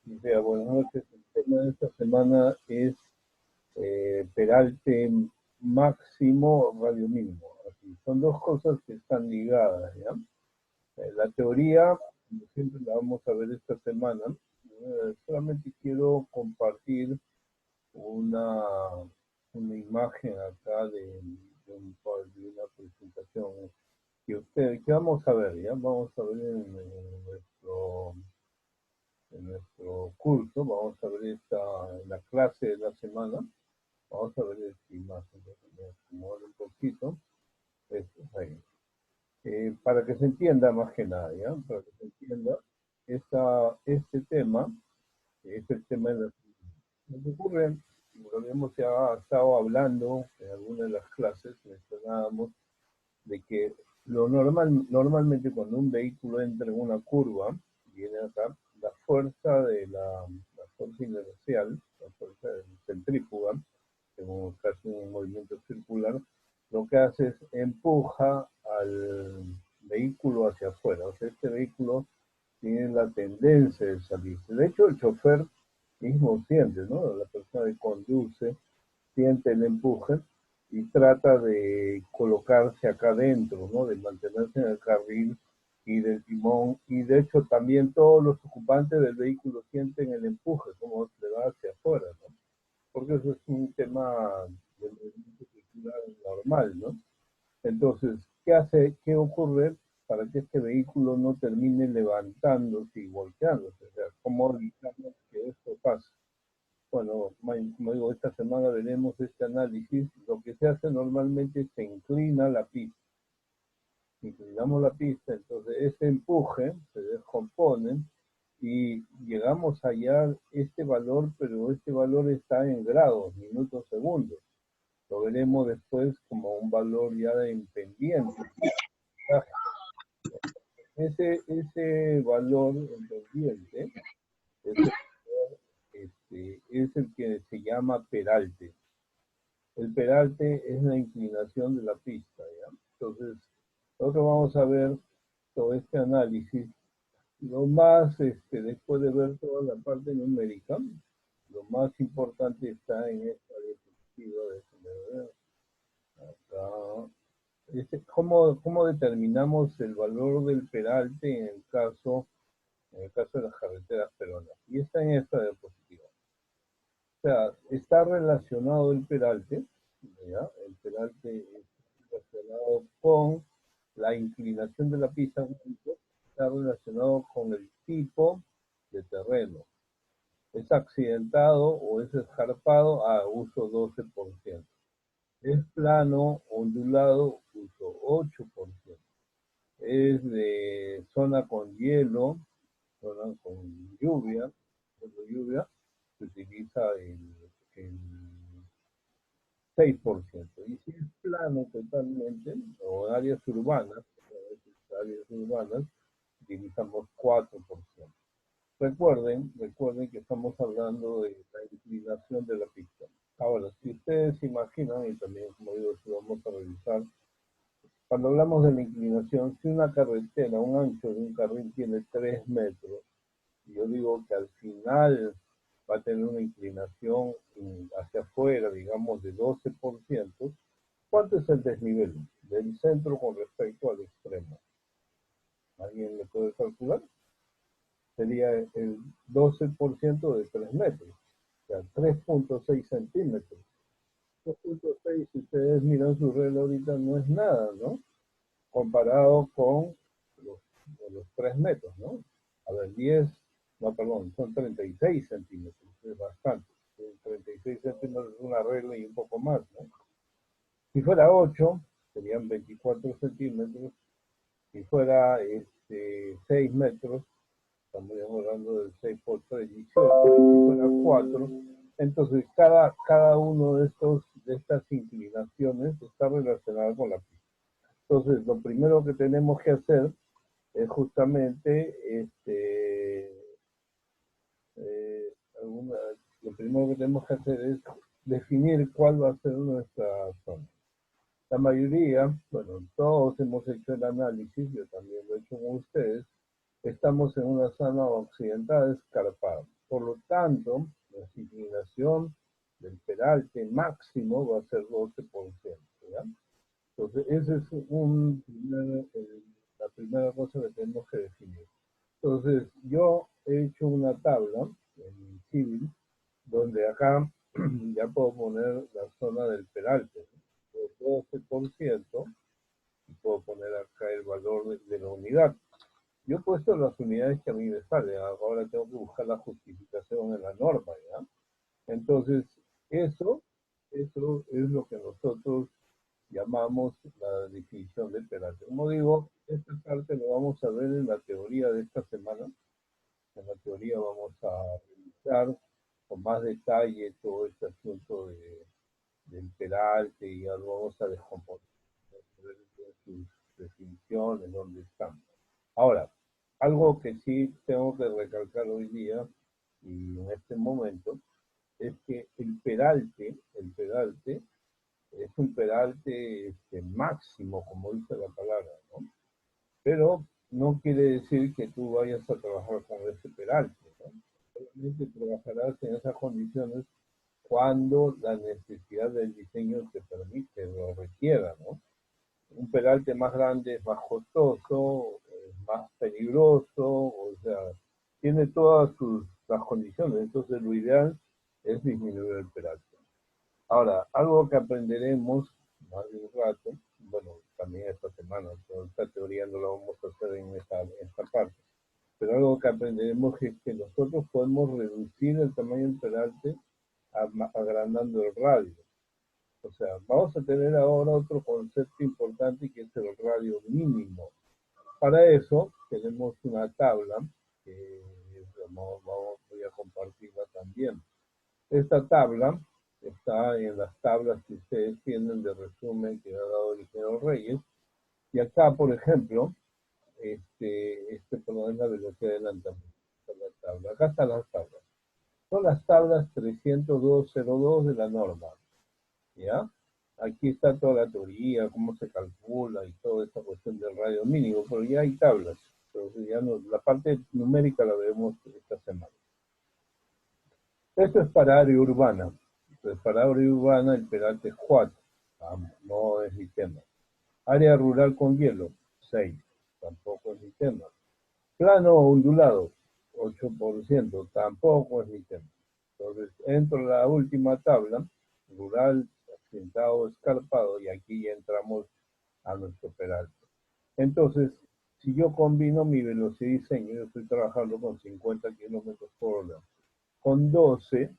Vea, buenas noches. El tema de esta semana es Peralte máximo, radio mínimo. Así, son dos cosas que están ligadas, ¿ya? La teoría, como siempre la vamos a ver esta semana. Solamente quiero compartir una, una imagen acá de una presentación que vamos a ver, ¿ya? Vamos a ver en nuestro curso, vamos a ver en la clase de la semana, vamos a ver esta imagen, déjame acomodar un poquito, esto es ahí. Para que se entienda más que nada, ¿ya? Para que se entienda, este tema es el tema de la... Lo que ocurre, como lo habíamos ya estado hablando en alguna de las clases, mencionábamos de que normalmente cuando un vehículo entra en una curva, viene acá, la fuerza inercial, la fuerza centrífuga, como casi un movimiento circular, lo que hace es empuja al vehículo hacia afuera. O sea, este vehículo tiene la tendencia de salir. De hecho, el chofer mismo siente, ¿no? La persona que conduce siente el empuje y trata de colocarse acá adentro, ¿no? De mantenerse en el carril y del timón. Y de hecho también todos los ocupantes del vehículo sienten el empuje, como se va hacia afuera, ¿no? Porque eso es un tema de movimiento circular normal, ¿no? Entonces, qué ocurre para que este vehículo no termine levantándose y volteándose? O sea, ¿cómo evitamos que esto pase? Bueno, como digo, esta semana veremos este análisis. Lo que se hace normalmente es se inclina la pista. Inclinamos la pista, entonces ese empuje se descompone y llegamos a hallar este valor, pero este valor está en grados, minutos, segundos. Lo veremos después como un valor ya de pendiente. Ese valor en pendiente es es el que se llama peralte. El peralte es la inclinación de la pista, ¿ya? Entonces, nosotros vamos a ver todo este análisis. Lo más, después de ver toda la parte numérica, lo más importante está en esta diapositiva. Déjenme ver acá. ¿Cómo determinamos el valor del peralte en el caso de las carreteras peruanas? Y está en esta diapositiva. O sea, está relacionado el peralte, ¿ya? El peralte está relacionado con la inclinación de la pista, está relacionado con el tipo de terreno. ¿Es accidentado o es escarpado? Uso 12%. ¿Es plano, ondulado? Uso 8%. ¿Es de zona con hielo, zona con lluvia? Se utiliza el 6%. Y si es plano totalmente, o áreas urbanas, utilizamos 4%. Recuerden que estamos hablando de la inclinación de la pista. Ahora, si ustedes se imaginan, y también, como digo, si vamos a revisar, cuando hablamos de la inclinación, si una carretera, un ancho de un carril tiene 3 metros, y yo digo que al final va a tener una inclinación hacia afuera, digamos, de 12%, ¿cuánto es el desnivel del centro con respecto al extremo? ¿Alguien le puede calcular? Sería el 12% de 3 metros, o sea, 3.6 centímetros. 2.6, si ustedes miran su reloj ahorita, no es nada, ¿no? Comparado con los 3 metros, ¿no? A ver, 10, no, perdón, son 36 centímetros, es bastante. 36 centímetros es una regla y un poco más, ¿no? Si fuera 8, serían 24 centímetros. Si fuera 6 metros, estamos hablando del 6 por 3, 18. Y si fuera 4, entonces cada uno de estas inclinaciones está relacionado con la pista. Entonces, lo primero que tenemos que hacer es justamente eh, alguna, lo primero que tenemos que hacer es definir cuál va a ser nuestra zona. La mayoría, bueno, todos hemos hecho el análisis, yo también lo he hecho con ustedes, estamos en una zona occidental escarpada. Por lo tanto, la inclinación del peralte máximo va a ser 12%, ¿ya? Entonces, esa es la primera cosa que tenemos que definir. Entonces, yo he hecho una tabla en Civil, donde acá ya puedo poner la zona del peralte, ¿no? 12%, y puedo poner acá el valor de la unidad. Yo he puesto las unidades que a mí me salen, ahora tengo que buscar la justificación en la norma, ¿ya? Entonces, eso, eso es lo que nosotros llamamos la definición de peralte. Como digo, esta parte lo vamos a ver en la teoría de esta semana. En la teoría vamos a revisar con más detalle todo este asunto del peralte y ya lo vamos a descomponer, ver sus definiciones, dónde están. Ahora, algo que sí tengo que recalcar hoy día y en este momento es que el peralte es un peralte máximo, como dice la palabra, ¿no? Pero no quiere decir que tú vayas a trabajar con ese peralte, ¿no? Solamente trabajarás en esas condiciones cuando la necesidad del diseño te permite, lo requiera, ¿no? Un peralte más grande es más costoso, es más peligroso, o sea, tiene todas las condiciones, entonces lo ideal es disminuir el peralte. Ahora, algo que aprenderemos más de un rato, bueno, también esta semana, pero esta teoría no la vamos a hacer en esta parte, pero algo que aprenderemos es que nosotros podemos reducir el tamaño del peralte agrandando el radio. O sea, vamos a tener ahora otro concepto importante que es el radio mínimo. Para eso tenemos una tabla que voy a compartirla también. Esta tabla está en las tablas que ustedes tienen de resumen que ha dado el ingeniero Reyes. Y acá, por ejemplo, perdón, es la velocidad de adelantamiento. La tabla. Acá están las tablas. Son las tablas 302.02 de la norma. ¿Ya? Aquí está toda la teoría, cómo se calcula y toda esta cuestión del radio mínimo, pero ya hay tablas. Entonces ya no, la parte numérica la vemos esta semana. Esto es para área urbana. Entonces, para área urbana el peralte es 4. No es mi tema. Área rural con hielo, 6. Tampoco es mi tema. Plano ondulado, 8%. Tampoco es mi tema. Entonces, entro a la última tabla, rural, accidentado, escarpado, y aquí ya entramos a nuestro peralte. Entonces, si yo combino mi velocidad de diseño, yo estoy trabajando con 50 kilómetros por hora, con 12,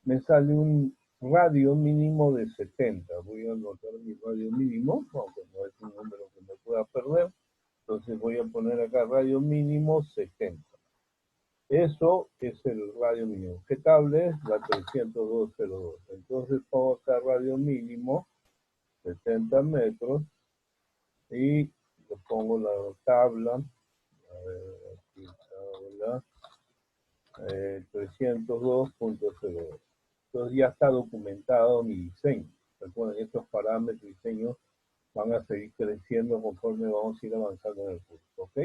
me sale un radio mínimo de 70. Voy a anotar mi radio mínimo, aunque no es un número que me pueda perder. Entonces voy a poner acá radio mínimo 70. Eso es el radio mínimo. ¿Qué tabla es? La 302.02. Entonces pongo acá radio mínimo 70 metros y le pongo la tabla. A ver, aquí tabla 302.02. Entonces ya está documentado mi diseño. Recuerden, estos parámetros de diseño van a seguir creciendo conforme vamos a ir avanzando en el curso, ¿ok?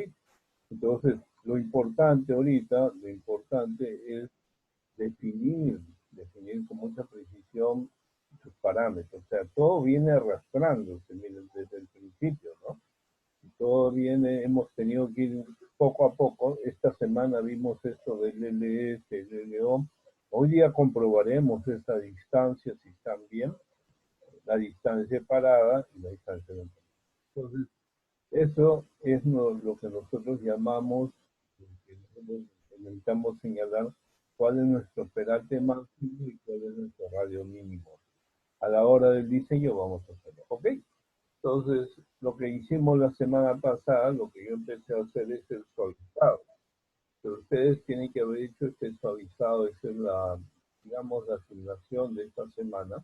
Entonces, lo importante ahorita, lo importante es definir con mucha precisión sus parámetros. O sea, todo viene arrastrándose, miren, desde el principio, ¿no? Todo viene, hemos tenido que ir poco a poco. Esta semana vimos esto del LS, el LO. Hoy día comprobaremos esa distancia, si están bien, la distancia parada y la distancia de. Entonces, eso es lo que nosotros llamamos, que nosotros necesitamos señalar cuál es nuestro peralte máximo y cuál es nuestro radio mínimo. A la hora del diseño vamos a hacerlo, ¿ok? Entonces, lo que hicimos la semana pasada, lo que yo empecé a hacer es el suavizado. Pero ustedes tienen que haber hecho este suavizado, esa es la, digamos, la asignación de esta semana.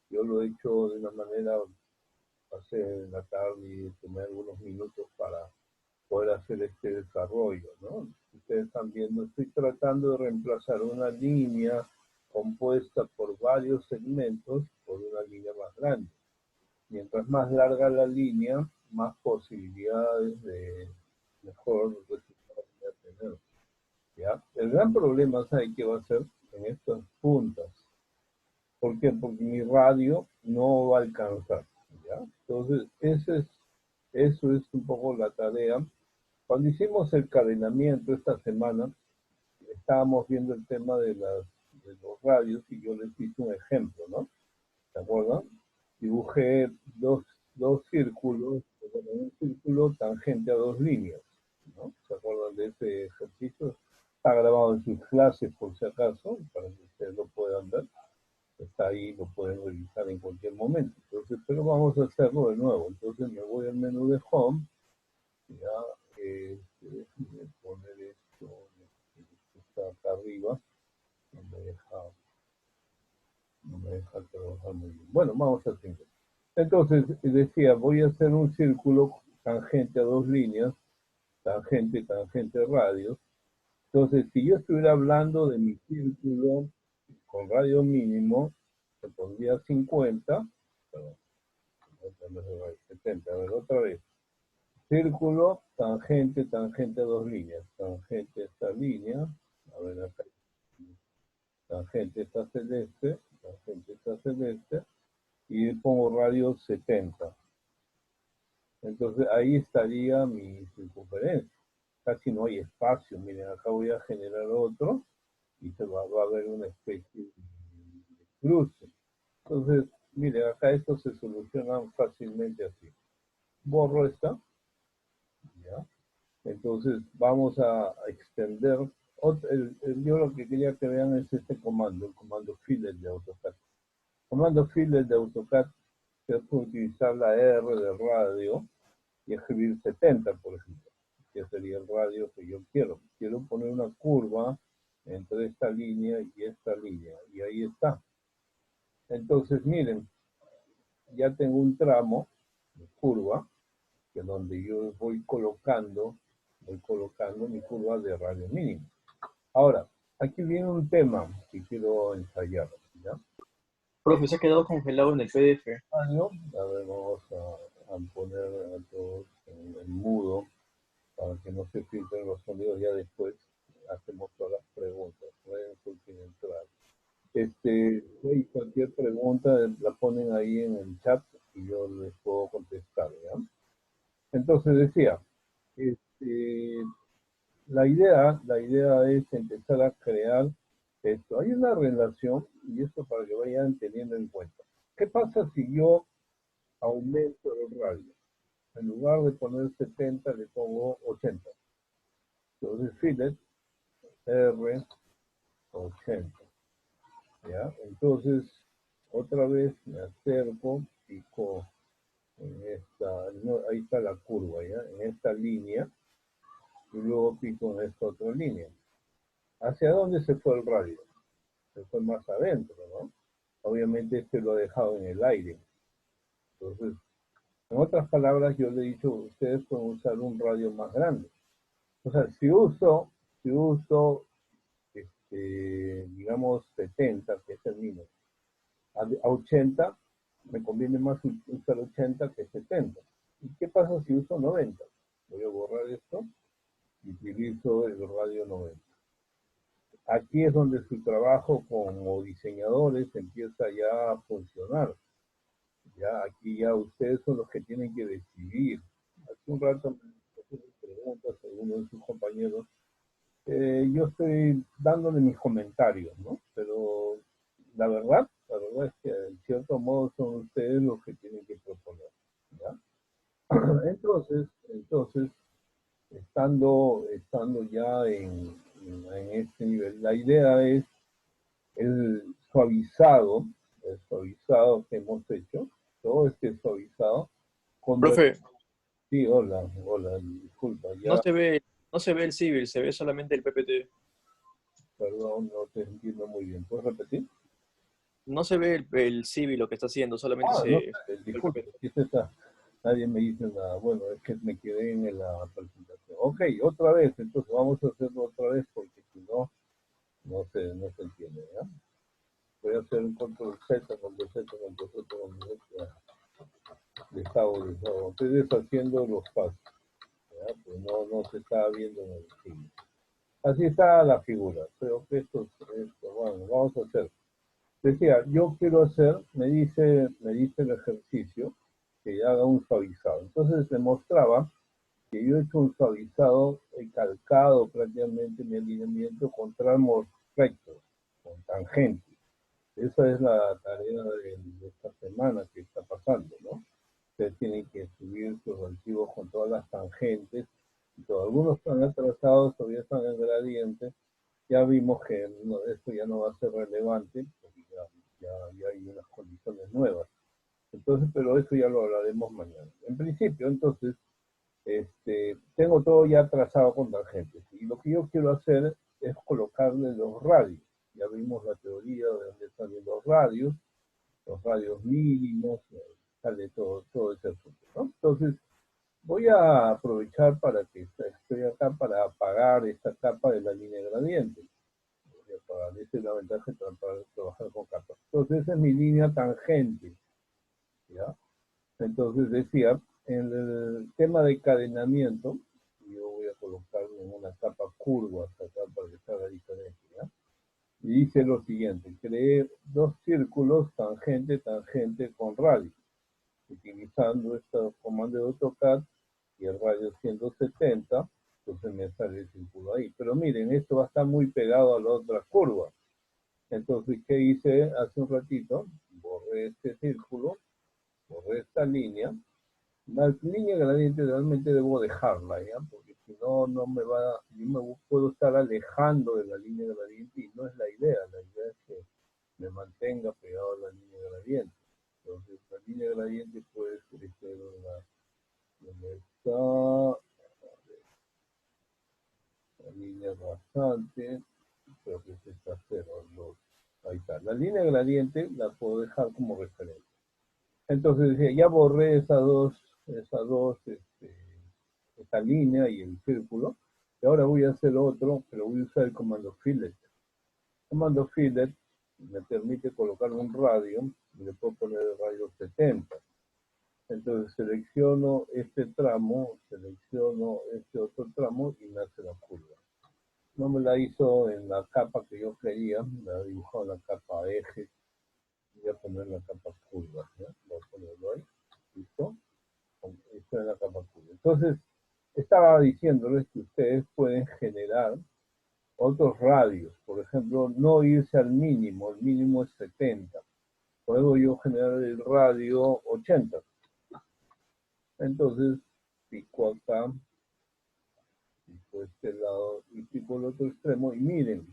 Yo lo he hecho de una manera, pasé en la tarde y tomé algunos minutos para poder hacer este desarrollo, ¿no? Ustedes están viendo, estoy tratando de reemplazar una línea compuesta por varios segmentos por una línea más grande. Mientras más larga la línea, más posibilidades de mejor resultado voy a tener. ¿ya? El gran problema, ¿sabe qué va a ser? En estas puntas. ¿Por qué? Porque mi radio no va a alcanzar, ¿ya? Entonces, eso es un poco la tarea. Cuando hicimos el cadenamiento esta semana, estábamos viendo el tema de los radios y yo les hice un ejemplo, ¿no? ¿Se acuerdan? Dibujé dos círculos, bueno, un círculo tangente a dos líneas, ¿no? ¿Se acuerdan de ese ejercicio? Está grabado en sus clases por si acaso, para que ustedes lo puedan ver. Está ahí, lo pueden revisar en cualquier momento. Entonces, pero vamos a hacerlo de nuevo. Entonces me voy al menú de Home, ya, déjenme poner esto, está acá arriba, no me deja, no me deja trabajar muy bien. Bueno, vamos a hacer. Entonces, decía, voy a hacer un círculo tangente a dos líneas, tangente, tangente, radios. Entonces, si yo estuviera hablando de mi círculo con radio mínimo, se pondría 50, perdón, 70, a ver, otra vez. Círculo, tangente, tangente a dos líneas. Tangente esta línea, a ver acá, tangente está celeste, tangente está celeste, y pongo radio 70. Entonces ahí estaría mi circunferencia. Casi no hay espacio. Miren, acá voy a generar otro y va a haber una especie de cruce. Entonces, miren, acá esto se soluciona fácilmente así. Borro esta, ¿ya? Entonces vamos a extender. Yo lo que quería que vean es este comando, el comando fill de AutoCAD. El comando fill de AutoCAD se puede utilizar la R de radio y escribir 70, por ejemplo, que sería el radio que yo quiero. Quiero poner una curva entre esta línea y esta línea, y ahí está. Entonces, miren, ya tengo un tramo de curva, que es donde yo voy colocando mi curva de radio mínimo. Ahora, aquí viene un tema que quiero ensayar, ¿ya? Profe, se ha quedado congelado en el PDF. ¿No? A ver, vamos a poner a todos en mudo para que no se filtren los sonidos. Ya después hacemos todas las preguntas. Pueden entrar. Cualquier pregunta la ponen ahí en el chat y yo les puedo contestar, ¿ya? Entonces decía, este, la idea es empezar a crear esto. Hay una relación, y esto para que vayan teniendo en cuenta. ¿Qué pasa si yo aumento el radio? En lugar de poner 70, le pongo 80. Entonces, fillet R 80. ¿Ya? Entonces, otra vez me acerco, pico en esta, no, ahí está la curva, ¿ya? En esta línea, y luego pico en esta otra línea. ¿Hacia dónde se fue el radio? Se fue más adentro, ¿no? Obviamente este lo ha dejado en el aire. Entonces, en otras palabras, yo le he dicho, ustedes pueden usar un radio más grande. O sea, si uso digamos, 70, que es el mínimo, a 80, me conviene más usar 80 que 70. ¿Y qué pasa si uso 90? Voy a borrar esto y utilizo el radio 90. Aquí es donde su trabajo como diseñadores empieza ya a funcionar. Ya aquí ya ustedes son los que tienen que decidir. Hace un rato me hacen preguntas a algunos de sus compañeros. Yo estoy dándole mis comentarios, ¿no? Pero la verdad es que en cierto modo son ustedes los que tienen que proponer, ¿ya? Entonces, estando ya en este nivel, la idea es el suavizado que hemos hecho, todo este suavizado, convertir. Profe, Sí, hola, hola, disculpa, no ya, se ve, no se ve el civil, se ve solamente el PPT. perdón, no te entiendo muy bien. ¿Puedes repetir? No se ve el civil lo que está haciendo, solamente Ah, no, se el disculpe, PPT. ¿qué es esta? Nadie me dice nada. Bueno, es que me quedé en la presentación. Ok, otra vez, entonces vamos a hacerlo otra vez porque si no, no se entiende, ¿ya? Voy a hacer un control Z, control Z, control Z, control Z. Deshago. Estoy deshaciendo los pasos, ¿ya? Pues no se está viendo en el cine. Así está la figura. Creo que bueno, vamos a hacer. Decía, yo quiero hacer, me dice el ejercicio, que haga un suavizado. Entonces le mostraba que yo he hecho un suavizado, he calcado prácticamente mi alineamiento con tramos rectos, con tangentes. Esa es la tarea de esta semana que está pasando, ¿no? Ustedes tienen que subir sus archivos con todas las tangentes. Y todo. Algunos están atrasados, todavía están en gradiente. Ya vimos que esto ya no va a ser relevante, porque ya hay unas condiciones nuevas. Entonces, pero eso ya lo hablaremos mañana. En principio, entonces, tengo todo ya trazado con tangentes. Y lo que yo quiero hacer es colocarle los radios. Ya vimos la teoría de dónde salen los radios mínimos, sale todo ese asunto, ¿no? Entonces, voy a aprovechar para que estoy acá para apagar esta capa de la línea gradiente. Voy a apagar, esa es la ventaja de trabajar con capas. Entonces, esa es mi línea tangente, ¿ya? Entonces decía, en el tema de cadenamiento, yo voy a colocarlo en una capa curva hasta acá para que se haga diferencia, ¿ya? Y dice lo siguiente, creé dos círculos tangente, tangente con radio, utilizando este comando de AutoCAD y el radio 170, entonces me sale el círculo ahí. Pero miren, esto va a estar muy pegado a la otra curva. Entonces, ¿qué hice hace un ratito? Borré este círculo, borré esta línea. La línea gradiente realmente debo dejarla, ¿ya? Porque si no, no me va, yo me puedo estar alejando de la línea gradiente y no es la idea. La idea es que me mantenga pegado a la línea gradiente. Entonces, la línea gradiente puede ser donde está la línea rasante, creo que es esta 0,2. Ahí está. La línea gradiente la puedo dejar como referencia. Entonces decía, ya borré esta línea y el círculo, y ahora voy a hacer otro, pero voy a usar el comando fillet. El comando fillet me permite colocar un radio, y le puedo poner el radio 70. Entonces selecciono este tramo, selecciono este otro tramo y me hace la curva. No me la hizo en la capa que yo quería, la dibujó en la capa eje. Voy a poner la capa curva, ¿ya? Voy a ponerlo ahí, listo. Esto es la capa curva. Entonces, estaba diciéndoles que ustedes pueden generar otros radios. Por ejemplo, no irse al mínimo, el mínimo es 70. Puedo yo generar el radio 80. Entonces, pico acá, pico este lado y pico el otro extremo. Y miren,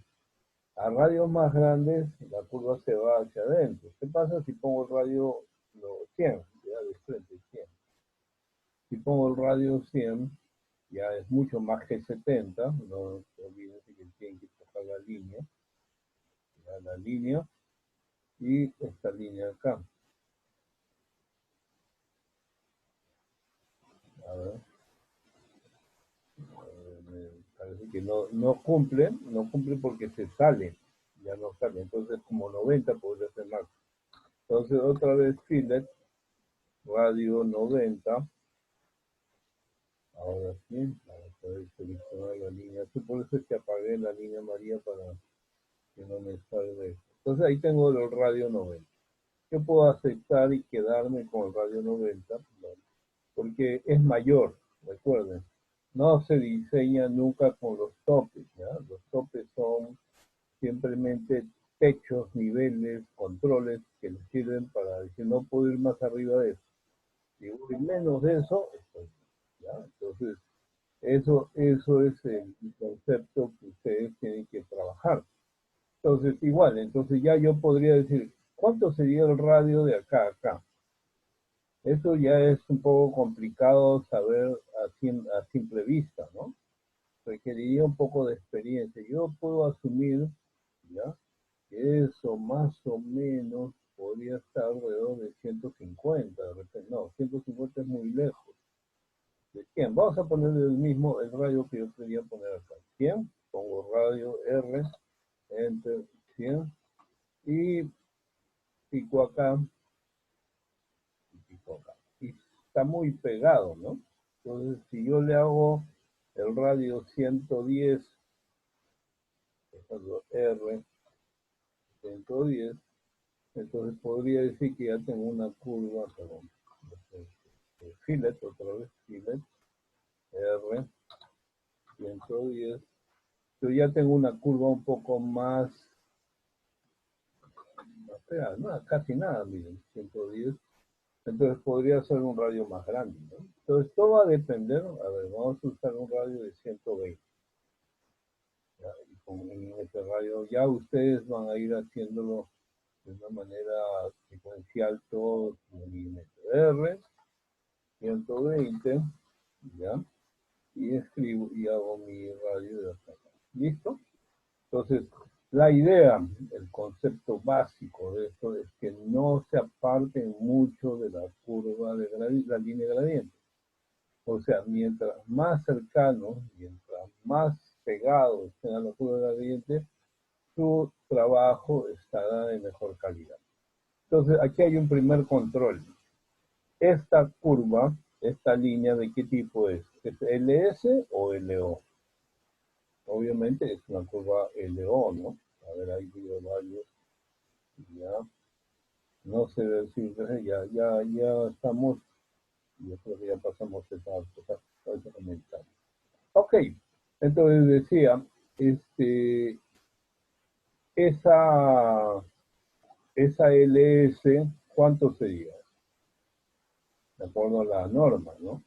a radios más grandes la curva se va hacia adentro. ¿Qué pasa si pongo el radio 100? Ya de frente 100. Si pongo el radio 100, ya es mucho más que 70, no se olviden que tienen que tocar la línea y esta línea acá. A ver, me parece que no cumple porque se sale, ya no sale, entonces como 90 podría ser más. Entonces otra vez fillet, radio 90, ahora sí, vamos a poder seleccionar la línea, por eso es que apagué la línea María para que no me salga esto. Entonces ahí tengo el radio 90. Yo puedo aceptar y quedarme con el radio 90, porque es mayor, recuerden. No se diseña nunca con los topes, ¿ya? Los topes son simplemente techos, niveles, controles que les sirven para decir no puedo ir más arriba de eso. Si voy menos de eso, estoy, ¿ya? Entonces, eso es el concepto que ustedes tienen que trabajar. Entonces, igual, entonces ya yo podría decir, ¿cuánto sería el radio de acá a acá? Eso ya es un poco complicado saber a simple vista, ¿no? Requeriría un poco de experiencia. Yo puedo asumir, ¿ya? Que eso más o menos podría estar alrededor de 150, de repente. No, 150 es muy lejos. ¿De 100? Vamos a poner el radio que yo quería poner acá. 100, pongo radio R, enter 100, y pico acá, y pico acá. Y está muy pegado, ¿no? Entonces, si yo le hago el radio 110, ejemplo, R, 110, entonces podría decir que ya tengo una curva, perdón, fillet, otra vez, fillet, R, 110, yo ya tengo una curva un poco más, no, casi nada, miren, 110, entonces podría ser un radio más grande, ¿no? Entonces todo va a depender, a ver, vamos a usar un radio de 120, ¿ya? Y con este radio ya ustedes van a ir haciéndolo de una manera secuencial todo el milímetro R, 120, ¿ya? Y escribo y hago mi radio de hasta acá. ¿Listo? Entonces, la idea, el concepto básico de esto es que no se aparten mucho de la curva de la línea gradiente. O sea, mientras más cercanos, mientras más pegados estén a la curva gradiente, su trabajo estará de mejor calidad. Entonces, aquí hay un primer control. Esta curva, esta línea, ¿de qué tipo es? ¿Es LS o LO? Obviamente es una curva LO, ¿no? A ver, ahí digo varios. Ya. No sé decir, ya estamos, yo creo que ya pasamos ese comentario. Ok, entonces decía, esa LS, ¿cuánto sería? De acuerdo a la norma, ¿no?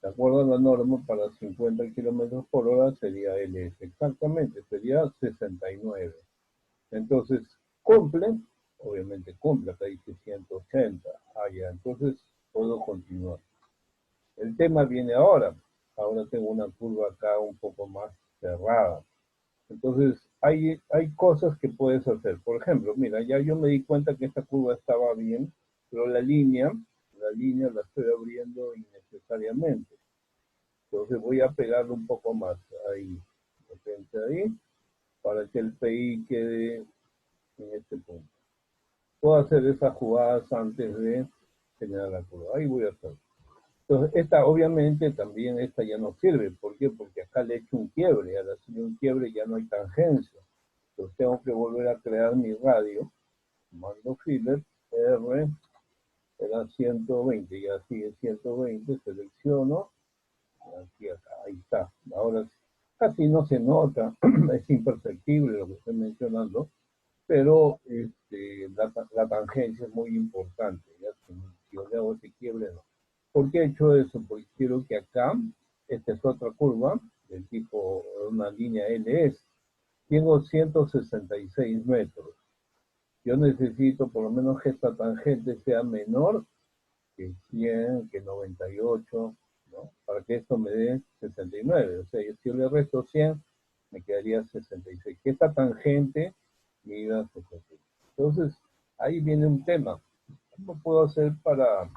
De acuerdo a la norma, para 50 kilómetros por hora sería LS. Exactamente, sería 69. Entonces, cumple, obviamente cumple, acá dice 180. Ah, ya, entonces puedo continuar. El tema viene ahora. Ahora tengo una curva acá un poco más cerrada. Entonces, hay cosas que puedes hacer. Por ejemplo, mira, ya yo me di cuenta que esta curva estaba bien, pero la línea la estoy abriendo innecesariamente. Entonces voy a pegarlo un poco más ahí, de repente ahí, para que el PI quede en este punto. Puedo hacer esas jugadas antes de generar la curva. Ahí voy a hacer. Entonces, esta obviamente también esta ya no sirve. ¿Por qué? Porque acá le he hecho un quiebre. Al hacer un quiebre ya no hay tangencia. Entonces tengo que volver a crear mi radio. Mando filler, R, era 120, ya sigue 120, selecciono. Aquí, acá, ahí está. Ahora casi no se nota, es imperceptible lo que estoy mencionando, pero la tangencia es muy importante. ¿Ya? Si yo le hago ese quiebre, no. ¿Por qué he hecho eso? Porque quiero que acá, esta es otra curva, del tipo una línea LS, tengo 166 metros. Yo necesito por lo menos que esta tangente sea menor que 100, que 98, ¿no? Para que esto me dé 69. O sea, si yo le resto 100, me quedaría 66. Que esta tangente mida 66. Entonces, ahí viene un tema. ¿Cómo puedo hacer para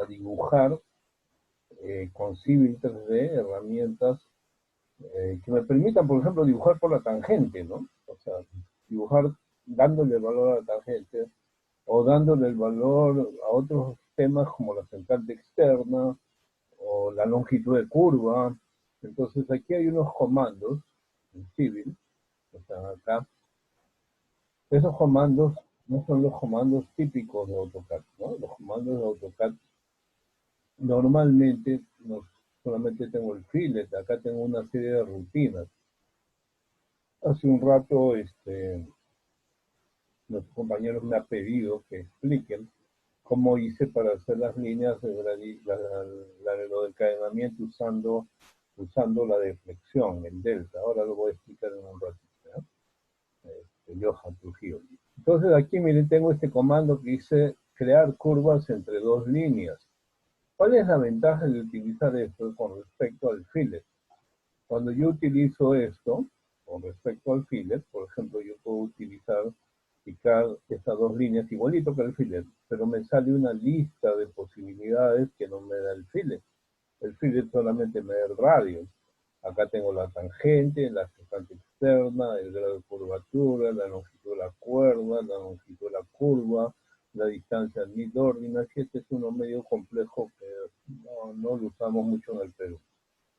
dibujar con Civil 3D herramientas que me permitan, por ejemplo, dibujar por la tangente, ¿no? O sea, dibujar dándole valor a la tangente o dándole el valor a otros temas como la central externa o la longitud de curva. Entonces aquí hay unos comandos en Civil que están acá. Esos comandos no son los comandos típicos de AutoCAD, ¿no? Los comandos de AutoCAD normalmente no solamente tengo el fillet, acá tengo una serie de rutinas. Hace un rato los compañeros me han pedido que expliquen cómo hice para hacer las líneas de lo del encadenamiento usando la deflexión, el delta. Ahora lo voy a explicar en un ratito. Johan Trujillo. Entonces aquí, miren, tengo este comando que dice crear curvas entre dos líneas. ¿Cuál es la ventaja de utilizar esto con respecto al fillet? Cuando yo utilizo esto, con respecto al fillet, por ejemplo, yo puedo utilizar picar estas dos líneas igualito que el fillet, pero me sale una lista de posibilidades que no me da el fillet. El fillet solamente me da el radio. Acá tengo la tangente, la secante externa, el grado de curvatura, la longitud de la cuerda, la longitud de la curva, la distancia al midordinal, que este es uno medio complejo que no lo usamos mucho en el Perú.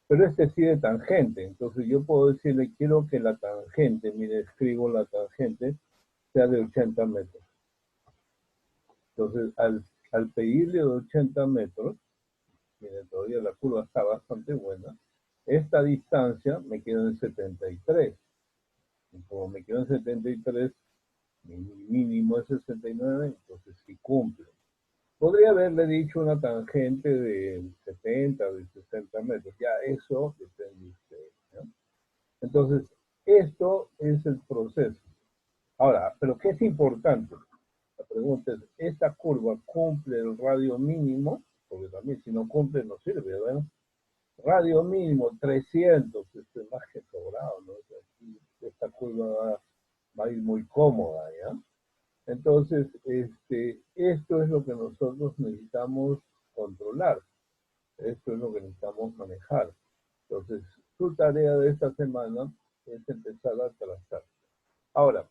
Pero este sí de tangente, entonces yo puedo decirle, quiero que la tangente, mire, escribo la tangente, sea de 80 metros. Entonces, al pedirle de 80 metros, mire, todavía la curva está bastante buena, esta distancia me queda en 73. Y como me quedo en 73, mi mínimo es 69, entonces sí cumple. Podría haberle dicho una tangente de 70, de 60 metros, ya eso depende de usted, ¿no? Entonces, esto es el proceso. Ahora, ¿pero qué es importante? La pregunta es, ¿esta curva cumple el radio mínimo? Porque también si no cumple no sirve, ¿verdad? Radio mínimo 300, esto es más que sobrado, ¿no? O sea, aquí esta curva va a ir muy cómoda, ¿ya? Entonces, esto es lo que nosotros necesitamos controlar, esto es lo que necesitamos manejar. Entonces, su tarea de esta semana es empezar a trazar. Ahora,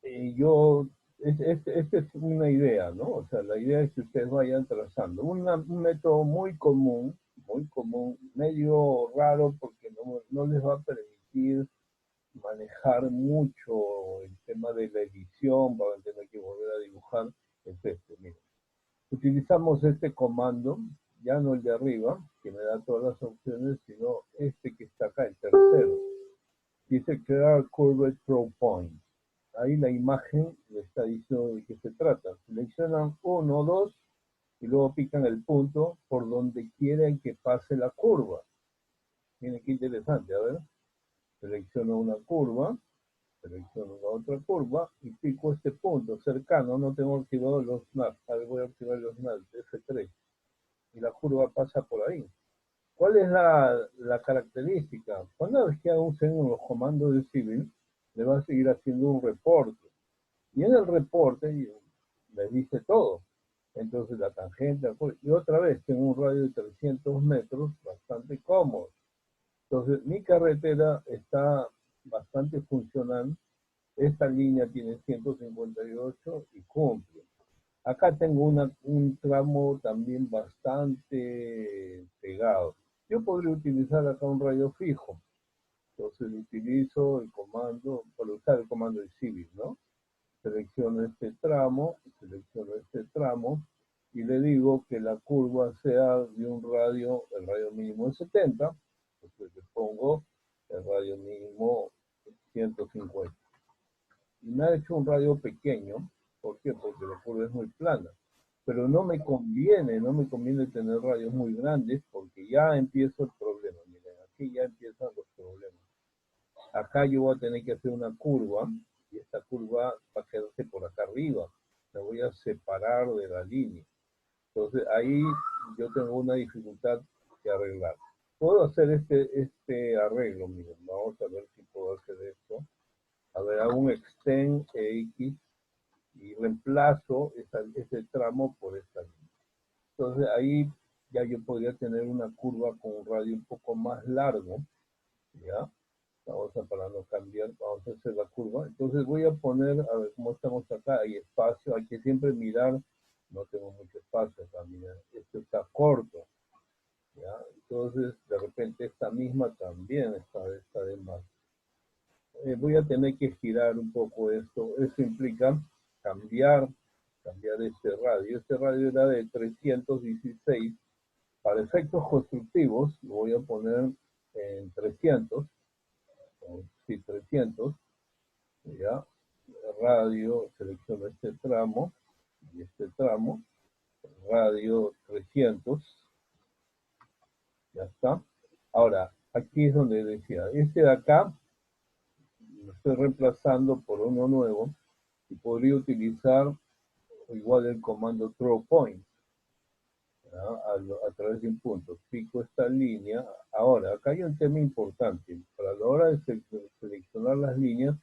esta es una idea, ¿no? O sea, la idea es que ustedes vayan trazando. Un método muy común, medio raro porque no les va a permitir manejar mucho el tema de la edición, van a tener que volver a dibujar, es este, miren. Utilizamos este comando, ya no el de arriba, que me da todas las opciones, sino este que está acá, el tercero. Dice crear curve throw point. Ahí la imagen le está diciendo de qué se trata. Seleccionan uno, dos, y luego pican el punto por donde quieren que pase la curva. Miren qué interesante, a ver. Selecciono una curva, selecciono la otra curva y pico este punto cercano, no tengo activado los snaps, ahora voy a activar los snaps, F3, y la curva pasa por ahí. ¿Cuál es la característica? Una vez que usen los comandos de Civil, le va a seguir haciendo un reporte, y en el reporte les dice todo. Entonces la tangente, y otra vez tengo un radio de 300 metros bastante cómodo. Entonces mi carretera está bastante funcional. Esta línea tiene 158 y cumple. Acá tengo un tramo también bastante pegado. Yo podría utilizar acá un radio fijo. Entonces utilizo el comando, para usar el comando de Civil, ¿no? Selecciono este tramo y le digo que la curva sea de un radio, el radio mínimo de 70, entonces le pongo el radio mínimo 150. Y me ha hecho un radio pequeño, ¿por qué? Porque la curva es muy plana. Pero no me conviene tener radios muy grandes porque ya empieza el problema. Miren, aquí ya empiezan los problemas. Acá yo voy a tener que hacer una curva y esta curva va a quedarse por acá arriba. La voy a separar de la línea. Entonces ahí yo tengo una dificultad que arreglar. Puedo hacer este arreglo, miren, vamos a ver si puedo hacer esto. A ver, hago un extend X y reemplazo ese tramo por esta línea. Entonces ahí ya yo podría tener una curva con un radio un poco más largo, ¿ya? Vamos a, para no cambiar, vamos a hacer la curva. Entonces voy a poner, a ver cómo estamos acá, hay espacio, hay que siempre mirar, no tengo mucho espacio acá, mira, esto está corto, ¿ya? Entonces de repente esta misma también está de más. Voy a tener que girar un poco esto, eso implica cambiar este radio. Este radio era de 316, para efectos constructivos lo voy a poner en 300, sí, 300, ya, radio, selecciono este tramo y este tramo, radio 300, ya está. Ahora, aquí es donde decía, este de acá lo estoy reemplazando por uno nuevo y podría utilizar igual el comando throw point, a través de un punto. Pico esta línea. Ahora, acá hay un tema importante. Para la hora de seleccionar las líneas,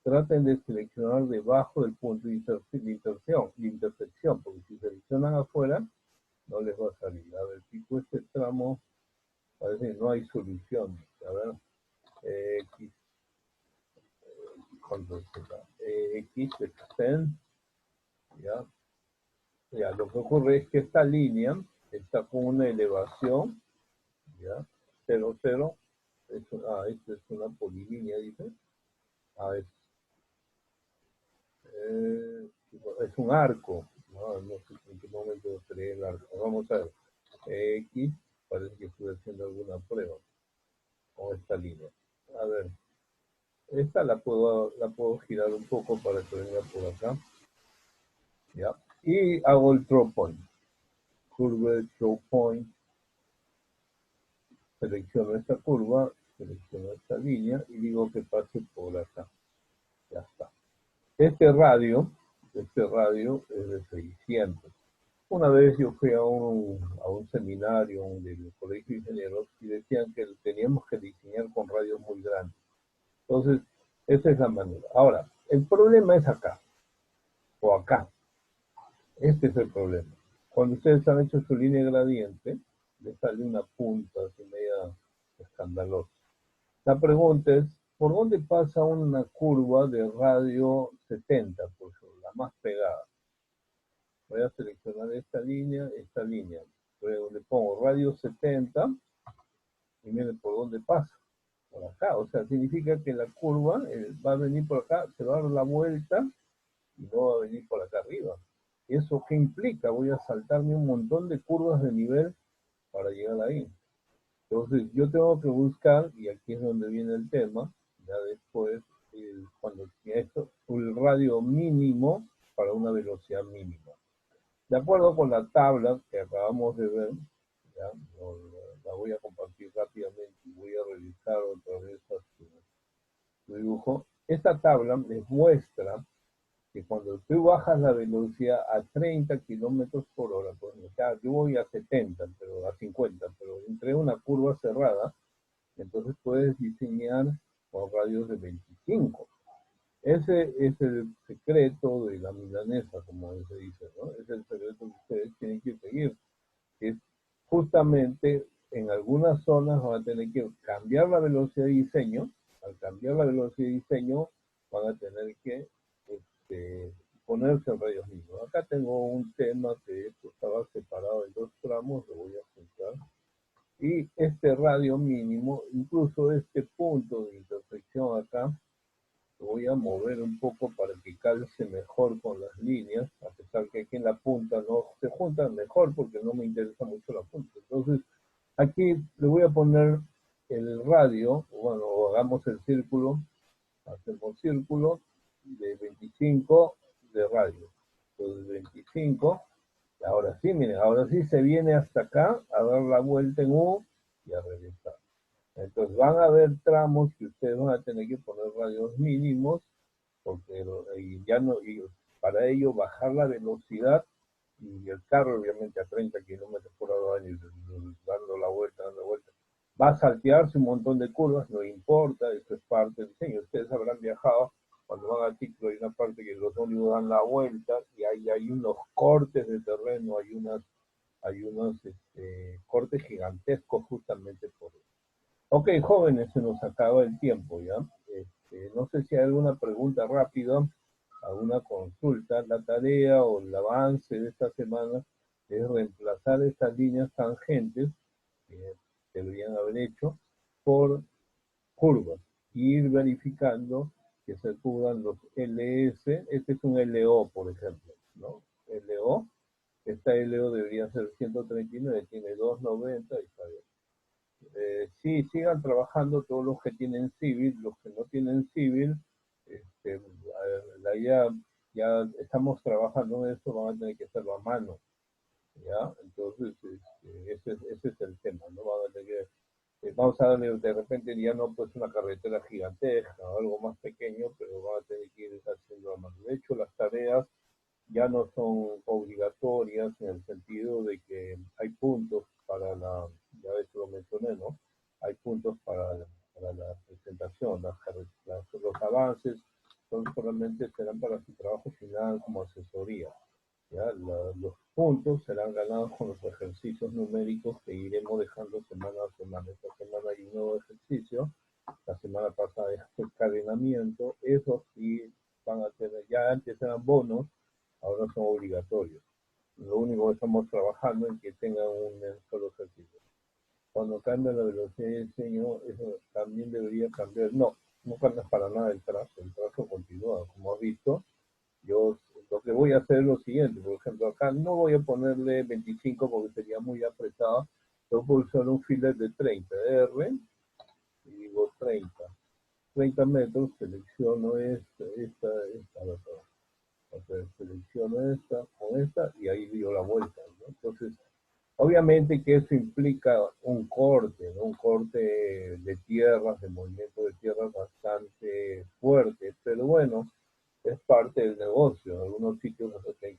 traten de seleccionar debajo del punto de intersección, porque si seleccionan afuera, no les va a salir. A ver, pico este tramo, parece que no hay solución. A ver, X, X, extend, ya. Ya, lo que ocurre es que esta línea está con una elevación ¿ya? 0, 0, esta es una polilínea, dice. Es un arco, no sé en qué momento sería el arco. Vamos a ver, X, parece que estoy haciendo alguna prueba con esta línea. A ver, esta la puedo girar un poco para que venga por acá, ¿ya? Y hago el throw point, curve throw point, selecciono esta curva, selecciono esta línea y digo que pase por acá, ya está. Este radio es de 600. Una vez yo fui a un seminario del Colegio de Ingenieros y decían que teníamos que diseñar con radios muy grandes. Entonces, esa es la manera. Ahora, el problema es acá, o acá. Este es el problema. Cuando ustedes han hecho su línea gradiente, le sale una punta así media escandalosa. La pregunta es, ¿por dónde pasa una curva de radio 70, por ejemplo, la más pegada? Voy a seleccionar esta línea. Le pongo radio 70 y miren por dónde pasa. Por acá, o sea, significa que la curva va a venir por acá, se va a dar la vuelta y no va a venir por acá arriba. ¿Eso qué implica? Voy a saltarme un montón de curvas de nivel para llegar ahí. Entonces yo tengo que buscar, y aquí es donde viene el tema, ya después, cuando esto, el radio mínimo para una velocidad mínima. De acuerdo con la tabla que acabamos de ver, ya, la voy a compartir rápidamente y voy a revisar otra vez su dibujo. Esta tabla les muestra que cuando tú bajas la velocidad a 30 kilómetros por hora, pues, yo voy a 70, pero a 50, pero entre una curva cerrada, entonces puedes diseñar con radios de 25. Ese es el secreto de la milanesa, como se dice, ¿no? Es el secreto que ustedes tienen que seguir. Es justamente en algunas zonas van a tener que cambiar la velocidad de diseño. Al cambiar la velocidad de diseño, van a tener que ponerse en radios mínimos. Acá tengo un tema que esto estaba separado en dos tramos, lo voy a juntar. Y este radio mínimo, incluso este punto de intersección acá, lo voy a mover un poco para que calce mejor con las líneas, a pesar que aquí en la punta no se juntan mejor porque no me interesa mucho la punta. Entonces, aquí le voy a poner el radio, bueno, hagamos el círculo, hacemos círculo de 25 de radio. Entonces, 25, ahora sí, miren, ahora sí se viene hasta acá a dar la vuelta en U y a regresar. Entonces van a haber tramos que ustedes van a tener que poner radios mínimos, porque ya no, y para ello bajar la velocidad y el carro obviamente a 30 kilómetros por hora dando la vuelta, va a saltearse un montón de curvas, no importa, eso es parte del diseño. Ustedes habrán viajado, cuando van a Ticlo hay una parte que los ómnibus dan la vuelta y hay unos cortes de terreno, hay unos cortes gigantescos justamente por eso. Ok, jóvenes, se nos acaba el tiempo, ¿ya? No sé si hay alguna pregunta rápida, alguna consulta. La tarea o el avance de esta semana es reemplazar estas líneas tangentes que deberían haber hecho por curvas. Y ir verificando que se cubran los LS. Este es un LO, por ejemplo, ¿no? LO. Esta LO debería ser 139, tiene 290 y está bien. Sí, sigan trabajando todos los que tienen civil, los que no tienen civil, ya estamos trabajando en esto, van a tener que hacerlo a mano, ¿ya? Entonces, ese es el tema, ¿no? Van a tener que, vamos a darle de repente ya no pues una carretera gigantesca o algo más pequeño, pero van a tener que ir haciendo a mano. De hecho, las tareas ya no son obligatorias en el sentido de que hay puntos para ya ves lo mencioné, ¿no? Hay puntos para la presentación, los avances solamente serán para su trabajo final como asesoría. ¿Ya? Los puntos serán ganados con los ejercicios numéricos que iremos dejando semana a semana. Esta semana hay un nuevo ejercicio, la semana pasada es encadenamiento, esos sí van a tener, ya antes eran bonos, ahora son obligatorios. Lo único que estamos trabajando es que tengan un solo ejercicio. cuando cambia la velocidad de diseño, eso también debería cambiar. No, no cambia para nada el trazo continúa, como has visto. Yo lo que voy a hacer es lo siguiente, por ejemplo, acá no voy a ponerle 25 porque sería muy apretado, yo voy a usar un filet de 30 R y digo 30 metros, selecciono selecciono esta con esta y ahí dio la vuelta, ¿no? Entonces, obviamente que eso implica un corte, ¿no? Un corte de tierras, de movimiento de tierras bastante fuerte, pero bueno, es parte del negocio. En algunos sitios vas a tener